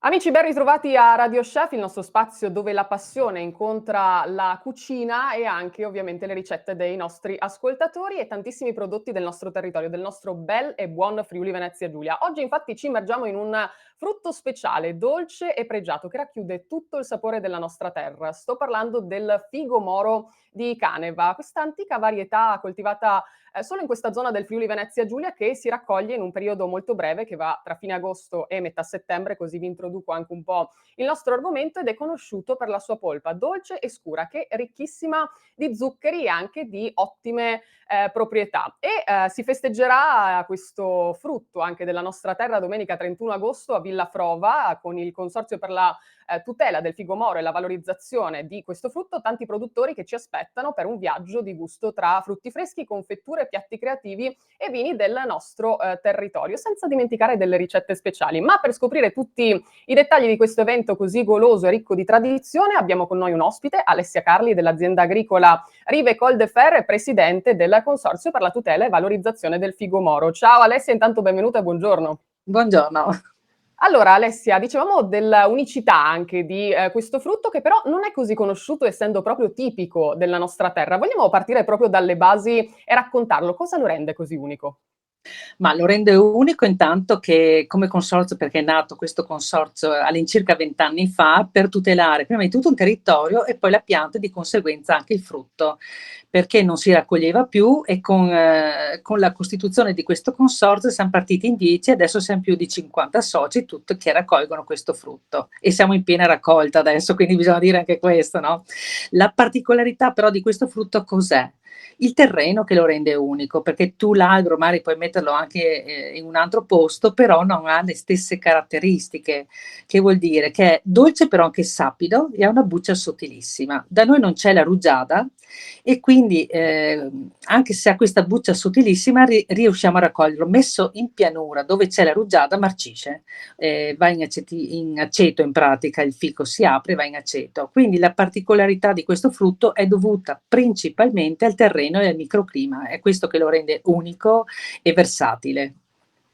Amici, ben ritrovati a Radio Chef, il nostro spazio dove la passione incontra la cucina e anche ovviamente le ricette dei nostri ascoltatori e tantissimi prodotti del nostro territorio, del nostro bel e buon Friuli Venezia Giulia. Oggi infatti ci immergiamo in un frutto speciale, dolce e pregiato, che racchiude tutto il sapore della nostra terra. Sto parlando del figo moro di Caneva, questa antica varietà coltivata solo in questa zona del Friuli Venezia Giulia che si raccoglie in un periodo molto breve che va tra fine agosto e metà settembre, così vi introduco anche un po' il nostro argomento ed è conosciuto per la sua polpa dolce e scura che è ricchissima di zuccheri e anche di ottime proprietà. E si festeggerà questo frutto anche della nostra terra domenica 31 agosto a Villa Frova con il Consorzio per la tutela del figo moro e la valorizzazione di questo frutto, tanti produttori che ci aspettano per un viaggio di gusto tra frutti freschi, confetture, piatti creativi e vini del nostro territorio, senza dimenticare delle ricette speciali. Ma per scoprire tutti i dettagli di questo evento così goloso e ricco di tradizione abbiamo con noi un ospite, Alessia Carli dell'azienda agricola Rive Col de Fer, presidente del Consorzio per la tutela e valorizzazione del figo moro. Ciao Alessia, intanto benvenuta e buongiorno. Buongiorno. Allora Alessia, dicevamo dell'unicità anche di questo frutto che però non è così conosciuto essendo proprio tipico della nostra terra. Vogliamo partire proprio dalle basi e raccontarlo. Cosa lo rende così unico? Ma lo rende unico intanto che come consorzio, perché è nato questo consorzio all'incirca 20 anni fa, per tutelare prima di tutto un territorio e poi la pianta e di conseguenza anche il frutto, perché non si raccoglieva più e con la costituzione di questo consorzio siamo partiti in 10 e adesso siamo più di 50 soci tutti che raccolgono questo frutto e siamo in piena raccolta adesso, quindi bisogna dire anche questo, no? La particolarità però di questo frutto cos'è? Il terreno che lo rende unico, perché tu l'albero magari puoi metterlo anche in un altro posto, però non ha le stesse caratteristiche, che vuol dire che è dolce però anche sapido e ha una buccia sottilissima. Da noi non c'è la rugiada e quindi anche se ha questa buccia sottilissima riusciamo a raccoglierlo. Messo in pianura dove c'è la rugiada marcisce, va in aceto in pratica, il fico si apre e va in aceto. Quindi la particolarità di questo frutto è dovuta principalmente al terreno e al microclima, è questo che lo rende unico e versatile.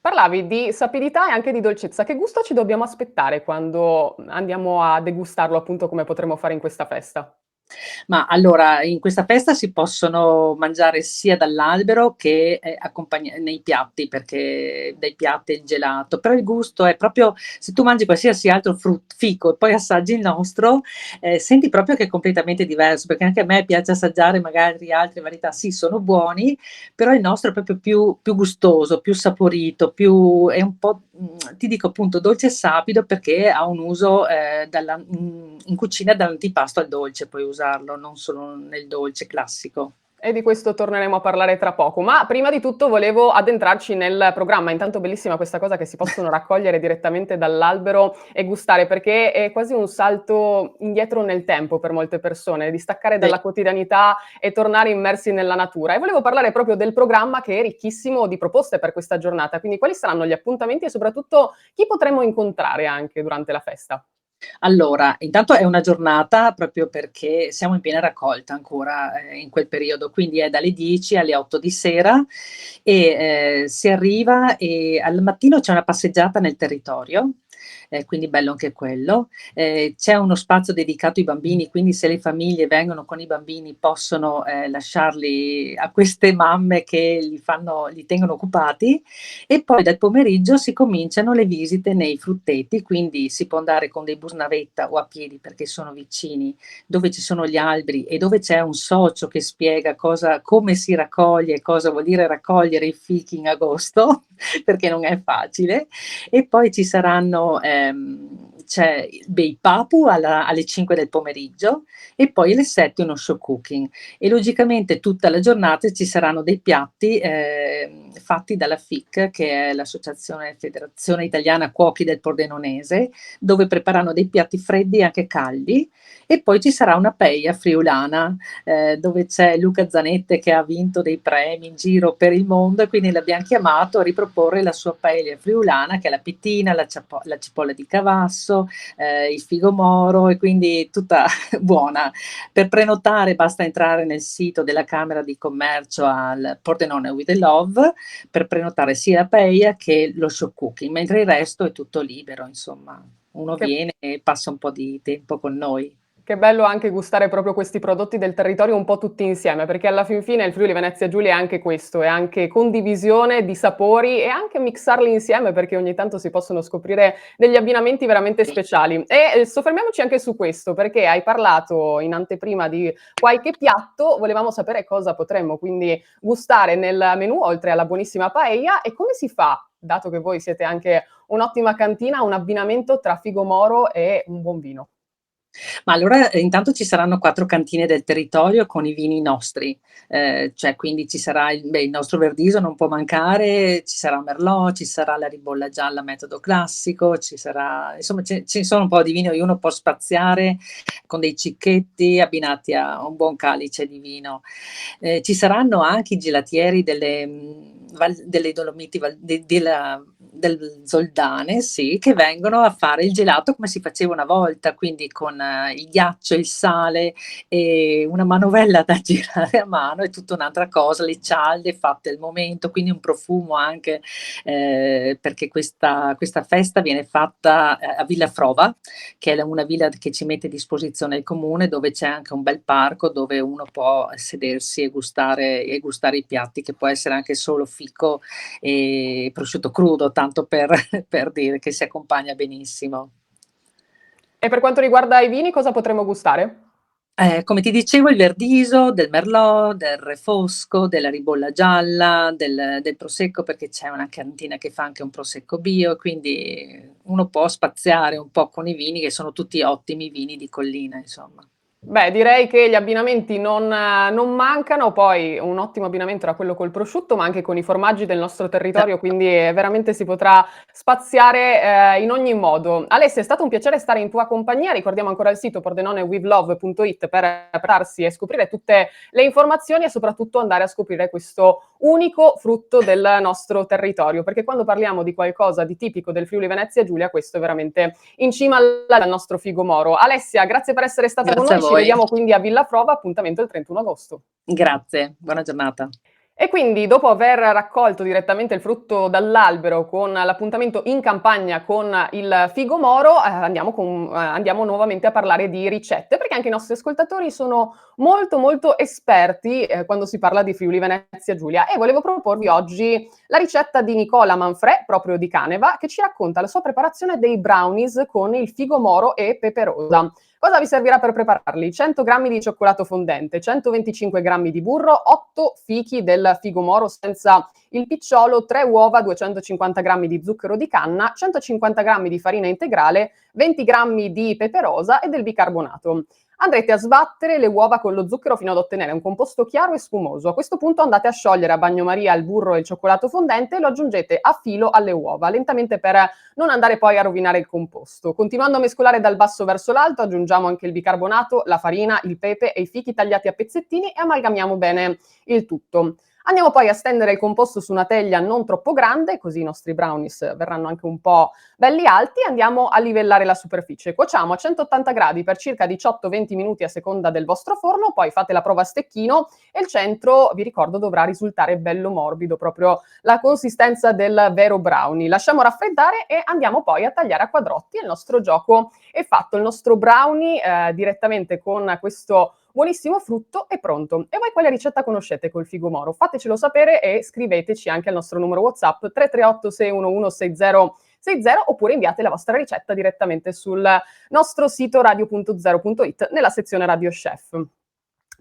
Parlavi di sapidità e anche di dolcezza. Che gusto ci dobbiamo aspettare quando andiamo a degustarlo, appunto, come potremo fare in questa festa? Ma allora, in questa festa si possono mangiare sia dall'albero che nei piatti, perché dai piatti il gelato, però il gusto è proprio, se tu mangi qualsiasi altro fico e poi assaggi il nostro, senti proprio che è completamente diverso, perché anche a me piace assaggiare magari altre varietà, sì, sono buoni, però il nostro è proprio più gustoso, più saporito, è un po', ti dico appunto, dolce e sapido perché ha un uso in cucina dall'antipasto al dolce, puoi usarlo, non solo nel dolce classico. E di questo torneremo a parlare tra poco. Ma prima di tutto volevo addentrarci nel programma. Intanto bellissima questa cosa che si possono raccogliere direttamente dall'albero e gustare, perché è quasi un salto indietro nel tempo per molte persone, di staccare Sì. dalla quotidianità e tornare immersi nella natura. E volevo parlare proprio del programma che è ricchissimo di proposte per questa giornata. Quindi quali saranno gli appuntamenti e soprattutto chi potremo incontrare anche durante la festa? Allora, intanto è una giornata proprio perché siamo in piena raccolta ancora, in quel periodo, quindi è dalle 10 alle 8 di sera e, si arriva e al mattino c'è una passeggiata nel territorio, quindi bello anche quello. C'è uno spazio dedicato ai bambini, quindi se le famiglie vengono con i bambini possono, lasciarli a queste mamme che li tengono occupati e poi dal pomeriggio si cominciano le visite nei frutteti, quindi si può andare con dei bus navetta o a piedi perché sono vicini, dove ci sono gli alberi e dove c'è un socio che spiega come si raccoglie, cosa vuol dire raccogliere i fichi in agosto, perché non è facile. E poi c'è Bei Papu alle 5 del pomeriggio e poi alle 7 uno show cooking e logicamente tutta la giornata ci saranno dei piatti fatti dalla FIC, che è l'Associazione Federazione Italiana Cuochi del Pordenonese, dove preparano dei piatti freddi e anche caldi e poi ci sarà una paella friulana dove c'è Luca Zanette che ha vinto dei premi in giro per il mondo e quindi l'abbiamo chiamato a riproporre la sua paella friulana che è la pittina, la cipolla di cavasso, il figo moro e quindi tutta buona. Per prenotare basta entrare nel sito della Camera di Commercio al Pordenone with the Love per prenotare sia la paella che lo show cooking, mentre il resto è tutto libero, insomma. uno Che viene e passa un po' di tempo con noi. Che bello anche gustare proprio questi prodotti del territorio un po' tutti insieme, perché alla fin fine il Friuli Venezia Giulia è anche questo, è anche condivisione di sapori e anche mixarli insieme perché ogni tanto si possono scoprire degli abbinamenti veramente speciali. E soffermiamoci anche su questo, perché hai parlato in anteprima di qualche piatto, volevamo sapere cosa potremmo quindi gustare nel menù oltre alla buonissima paella e come si fa, dato che voi siete anche un'ottima cantina, un abbinamento tra figo moro e un buon vino. Ma allora, intanto ci saranno 4 cantine del territorio con i vini nostri, cioè quindi ci sarà il nostro Verdiso non può mancare, ci sarà Merlot, ci sarà la Ribolla Gialla metodo classico, ci sarà insomma ce ne sono un po' di vino, uno può spaziare con dei cicchetti abbinati a un buon calice di vino. Ci saranno anche i gelatieri delle Dolomiti del Zoldane, sì, che vengono a fare il gelato come si faceva una volta, quindi con il ghiaccio, il sale e una manovella da girare a mano, è tutta un'altra cosa, le cialde fatte al momento, quindi un profumo anche, perché questa festa viene fatta a Villa Frova, che è una villa che ci mette a disposizione il comune, dove c'è anche un bel parco dove uno può sedersi e gustare i piatti, che può essere anche solo fico e prosciutto crudo, tanto per, per dire che si accompagna benissimo. E per quanto riguarda i vini, cosa potremmo gustare? Come ti dicevo, il Verdiso, del Merlot, del Refosco, della Ribolla Gialla, del Prosecco, perché c'è una cantina che fa anche un Prosecco bio, quindi uno può spaziare un po' con i vini, che sono tutti ottimi vini di collina, insomma. Beh, direi che gli abbinamenti non mancano, poi un ottimo abbinamento era quello col prosciutto, ma anche con i formaggi del nostro territorio, quindi veramente si potrà spaziare in ogni modo. Alessia, è stato un piacere stare in tua compagnia, ricordiamo ancora il sito pordenonewithlove.it per prepararsi e scoprire tutte le informazioni e soprattutto andare a scoprire questo unico frutto del nostro territorio, perché quando parliamo di qualcosa di tipico del Friuli Venezia Giulia, questo è veramente in cima al nostro figo moro. Alessia, grazie per essere stata con Grazie a noi, ci voi. vediamo quindi a Villa Prova, appuntamento il 31 agosto. Grazie, buona giornata. E quindi, dopo aver raccolto direttamente il frutto dall'albero con l'appuntamento in campagna con il figo moro, andiamo nuovamente a parlare di ricette, perché anche i nostri ascoltatori sono molto molto esperti quando si parla di Friuli Venezia Giulia e volevo proporvi oggi la ricetta di Nicola Manfrè, proprio di Caneva, che ci racconta la sua preparazione dei brownies con il figo moro e pepe rosa. Cosa vi servirà per prepararli? 100 grammi di cioccolato fondente, 125 grammi di burro, 8 fichi del figo moro senza il picciolo, 3 uova, 250 grammi di zucchero di canna, 150 grammi di farina integrale, 20 grammi di pepe rosa e del bicarbonato. Andrete a sbattere le uova con lo zucchero fino ad ottenere un composto chiaro e spumoso. A questo punto andate a sciogliere a bagnomaria il burro e il cioccolato fondente e lo aggiungete a filo alle uova, lentamente per non andare poi a rovinare il composto. Continuando a mescolare dal basso verso l'alto, aggiungiamo anche il bicarbonato, la farina, il pepe e i fichi tagliati a pezzettini e amalgamiamo bene il tutto. Andiamo poi a stendere il composto su una teglia non troppo grande, così i nostri brownies verranno anche un po' belli alti, e andiamo a livellare la superficie. Cuociamo a 180 gradi per circa 18-20 minuti a seconda del vostro forno, poi fate la prova a stecchino e il centro, vi ricordo, dovrà risultare bello morbido, proprio la consistenza del vero brownie. Lasciamo raffreddare e andiamo poi a tagliare a quadrotti e il nostro gioco è fatto. Il nostro brownie direttamente con questo buonissimo frutto è pronto. E voi quale ricetta conoscete col figo moro? Fatecelo sapere e scriveteci anche al nostro numero WhatsApp 338 611 6060 oppure inviate la vostra ricetta direttamente sul nostro sito radio.0.it nella sezione Radio Chef.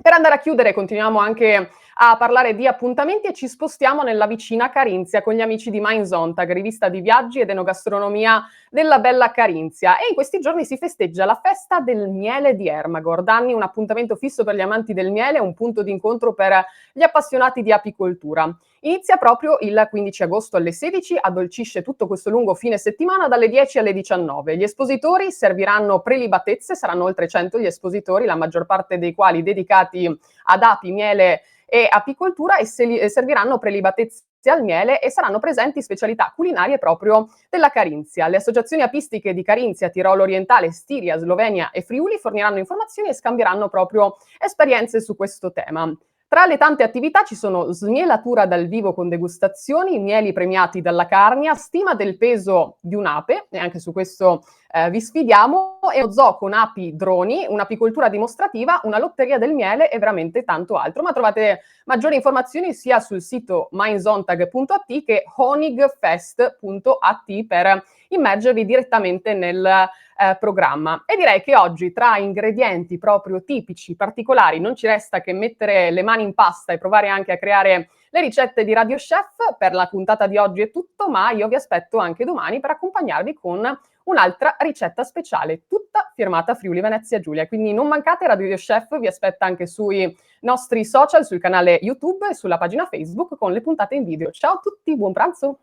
Per andare a chiudere continuiamo anche a parlare di appuntamenti e ci spostiamo nella vicina Carinzia con gli amici di Mein Sonntag, rivista di viaggi ed enogastronomia della bella Carinzia. E in questi giorni si festeggia la festa del miele di Ermagor. Da anni un appuntamento fisso per gli amanti del miele, un punto d'incontro per gli appassionati di apicoltura. Inizia proprio il 15 agosto alle 16, addolcisce tutto questo lungo fine settimana dalle 10 alle 19. Gli espositori serviranno prelibatezze, saranno oltre 100 gli espositori, la maggior parte dei quali dedicati ad api, miele e apicoltura e serviranno prelibatezze al miele e saranno presenti specialità culinarie proprio della Carinzia. Le associazioni apistiche di Carinzia, Tirolo Orientale, Stiria, Slovenia e Friuli forniranno informazioni e scambieranno proprio esperienze su questo tema. Tra le tante attività ci sono smielatura dal vivo con degustazioni, mieli premiati dalla Carnia, stima del peso di un'ape, e anche su questo vi sfidiamo, e uno zoo con api droni, un'apicoltura dimostrativa, una lotteria del miele e veramente tanto altro. Ma trovate maggiori informazioni sia sul sito mindzontag.at che honigfest.at per immergervi direttamente nel programma. E direi che oggi, tra ingredienti proprio tipici, particolari, non ci resta che mettere le mani in pasta e provare anche a creare le ricette di Radio Chef. Per la puntata di oggi è tutto, ma io vi aspetto anche domani per accompagnarvi con un'altra ricetta speciale, tutta firmata Friuli Venezia Giulia. Quindi non mancate, Radio Chef vi aspetta anche sui nostri social, sul canale YouTube e sulla pagina Facebook con le puntate in video. Ciao a tutti, buon pranzo!